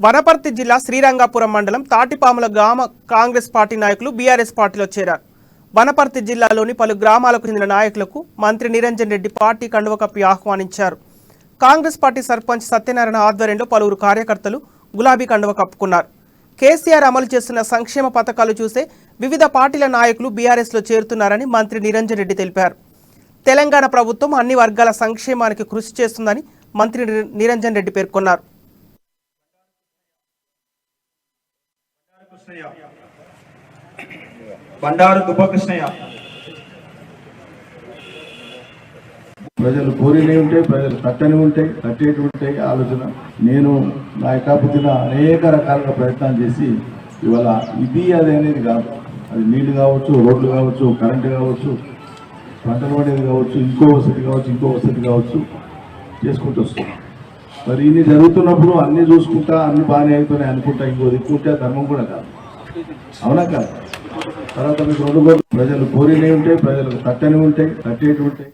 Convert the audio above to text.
వనపర్తి జిల్లా శ్రీరంగపురం మండలం తాటిపాముల గ్రామ కాంగ్రెస్ పార్టీ నాయకులు బీఆర్ఎస్ పార్టీలో చేరారు. వనపర్తి జిల్లాలోని పలు గ్రామాలకు చెందిన నాయకులకు మంత్రి నిరంజన్ రెడ్డి పార్టీ కండువ కప్పి ఆహ్వానించారు. కాంగ్రెస్ పార్టీ సర్పంచ్ సత్యనారాయణ ఆధ్వర్యంలో పలువురు కార్యకర్తలు గులాబీ కండువ కప్పుకున్నారు. కేసీఆర్ అమలు చేస్తున్న సంక్షేమ పథకాలు చూసే వివిధ పార్టీల నాయకులు బీఆర్ఎస్లో చేరుతున్నారని మంత్రి నిరంజన్ రెడ్డి తెలిపారు. తెలంగాణ ప్రభుత్వం అన్ని వర్గాల సంక్షేమానికి కృషి చేస్తుందని మంత్రి నిరంజన్ రెడ్డి పేర్కొన్నారు. బండారు దుబ్బకృష్ణయ్య ప్రజలు కోరినవి ఉంటాయి, ప్రజలు కట్టని ఉంటాయి, కట్టేటి ఉంటాయి ఆలోచన. నేను నా కాపుతున్న అనేక రకాలుగా ప్రయత్నాలు చేసి ఇవాళ ఇది అది అనేది కాదు, అది నీళ్లు కావచ్చు, రోడ్లు కావచ్చు, కరెంటు కావచ్చు, పంటలు పడేది కావచ్చు, ఇంకో వసతి కావచ్చు చేసుకుంటూ వస్తున్నాం. మరి ఇన్ని జరుగుతున్నప్పుడు అన్నీ చూసుకుంటా అన్ని బాగానే అయిపోయినాయి అనుకుంటా ఇంకో దిక్కుంటే ధర్మం కూడా కాదు, అవునా కాదు. తర్వాత మీకు ప్రజలు కోరినవి ఉంటాయి, ప్రజలు కట్టని ఉంటాయి, కట్టేటి ఉంటాయి.